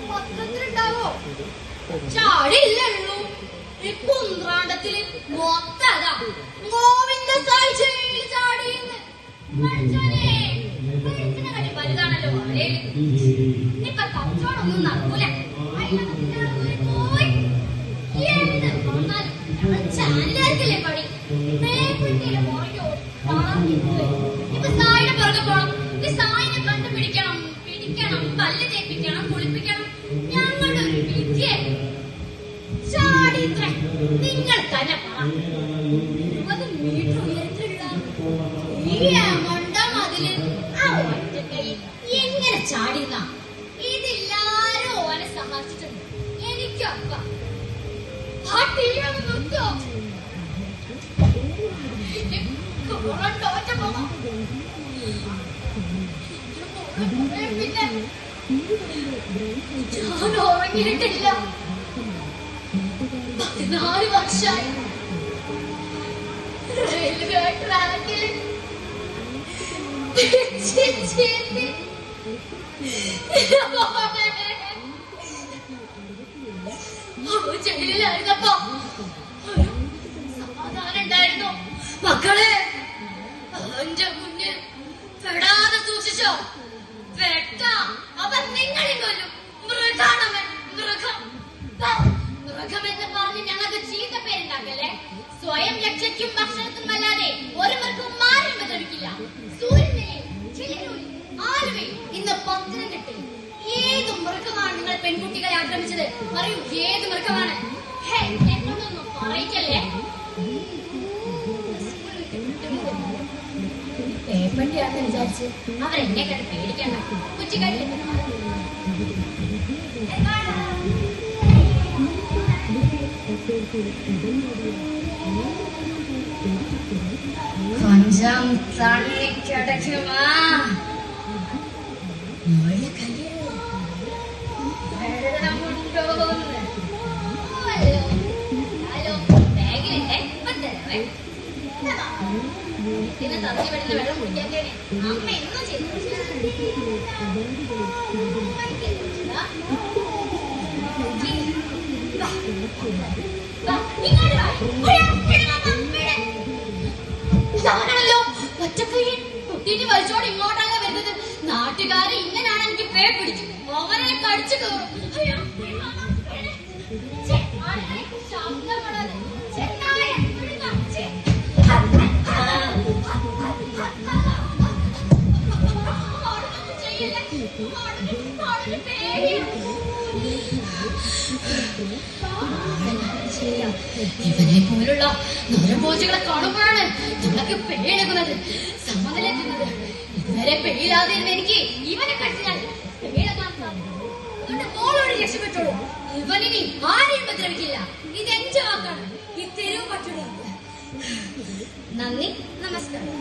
പത്രത്തിലുണ്ടാവോ? ചാടില്ലല്ലോ. ഈ കുന്ത്രാണ്ടത്തില് മൊത്തതാ ഗോവിന്ദ ചാടിയെന്ന്. കടി വലുതാണല്ലോ അവരെ. ഇനിയിപ്പൊ കച്ചവടമൊന്നും നടക്കൂല. പോയി എന്ത് വന്നാലും ഞങ്ങൾ ചാനലായിരിക്കല്ലേ പണി. മേപ്പിട്ടിയിലെ മോറിയോ ഇപ്പൊ സായിയുടെ പുറകെ പോണം. ഈ സായിനെ കണ്ടുപിടിക്കണം, പിടിക്കണം, പല്ല് തേപ്പിക്കണം, കുളിപ്പിക്കണം. ഞങ്ങളുടെ ഒരു വിദ്യയായിരുന്നു. ചാടിത്ര നിങ്ങൾ തന്നെ പറ. 20 മീറ്റർ ഉയരത്തിലുള്ള ഈ മൊണ്ടമതില് ആ ഒറ്റക്കൈ എങ്ങനെ ചാടിന്ന? ഇതില്ലാരും ഓനെ സഹായിച്ചിട്ടുണ്ട്. എനിക്കപ്പ ആ ടീമൊന്ന് നിർത്തോ? പിന്നെ ഞാൻ ഉറങ്ങിയിട്ടില്ല. 14 വർഷമായി റെയിൽവേ ട്രാക്കിൽ ജയിലിലായിരുന്നപ്പോ ഒരു സമാധാനം ഉണ്ടായിരുന്നു. മക്കളെ എന്റെ മുന്നിൽ പെടാതെ സൂക്ഷിച്ചോ. പെട്ടാം അവൻ നിങ്ങളെ കൊല്ലും. മൃഗാണവൻ, മൃഗം. മൃഗമെന്ന് പറഞ്ഞ് ഞങ്ങൾക്ക് ചീത്ത പേരുണ്ടാക്കല്ലേ. സ്വയം രക്ഷയ്ക്കും ഭക്ഷണത്തിനും അല്ലാതെ ഒരു മൃഗവും ആരും ഉപദ്രവിക്കില്ല. സൂര്യനെയും ചിലരൂരിൽ ആലുവയും ഇന്ന് പത്തനംതിട്ടയിൽ ഏത് മൃഗമാണ് നിങ്ങൾ പെൺകുട്ടികളെ ആക്രമിച്ചത്? പറയൂ, ഏത് മൃഗമാണ്? എന്നോടൊന്നും പറയിക്കല്ലേ. പേപ്പട്ടിയാണെന്ന് വിചാരിച്ച് അവരെന്നെ കണ്ട് പേടിക്കണ്ട. കുച്ചിക്കാട്ടിൽ கொஞ்சம் தண்ணி கிடைக்குமா? പിന്നെ തത്തി വെടുന്ന വെള്ളം കുടിക്കാൻ കയറി അമ്മ എന്നും ചെയ്തു. ാണല്ലോ ഒറ്റക്കയ്യൻ കുട്ടീനെ വലിച്ചോട് ഇങ്ങോട്ടാണ് വരുന്നത്. നാട്ടുകാരെ ഇങ്ങനാണ് എനിക്ക് പേ പിടിച്ചു. അവനെ കടിച്ചു കയറും. ഇവനെ പോലുള്ള നരഭോജികളെ കാണുമ്പോഴാണ് നമ്മളൊക്കെ പേടിക്കുന്നത്, സമ്മതലെത്തുന്നത്. ഇതുവരെ പേടിയില്ലാതിരുന്ന എനിക്ക് ഇവനെ കടിച്ചാൽ അതുകൊണ്ട് മോളോട് രക്ഷപ്പെട്ടോളൂ. ഇവനിനി ആരെയും ഉപദ്രവിക്കില്ല. ഇതെന്റെ വാക്കാണ്. ഈ തെരുവ് പറ്റുള്ളൂ. നന്ദി, നമസ്കാരം.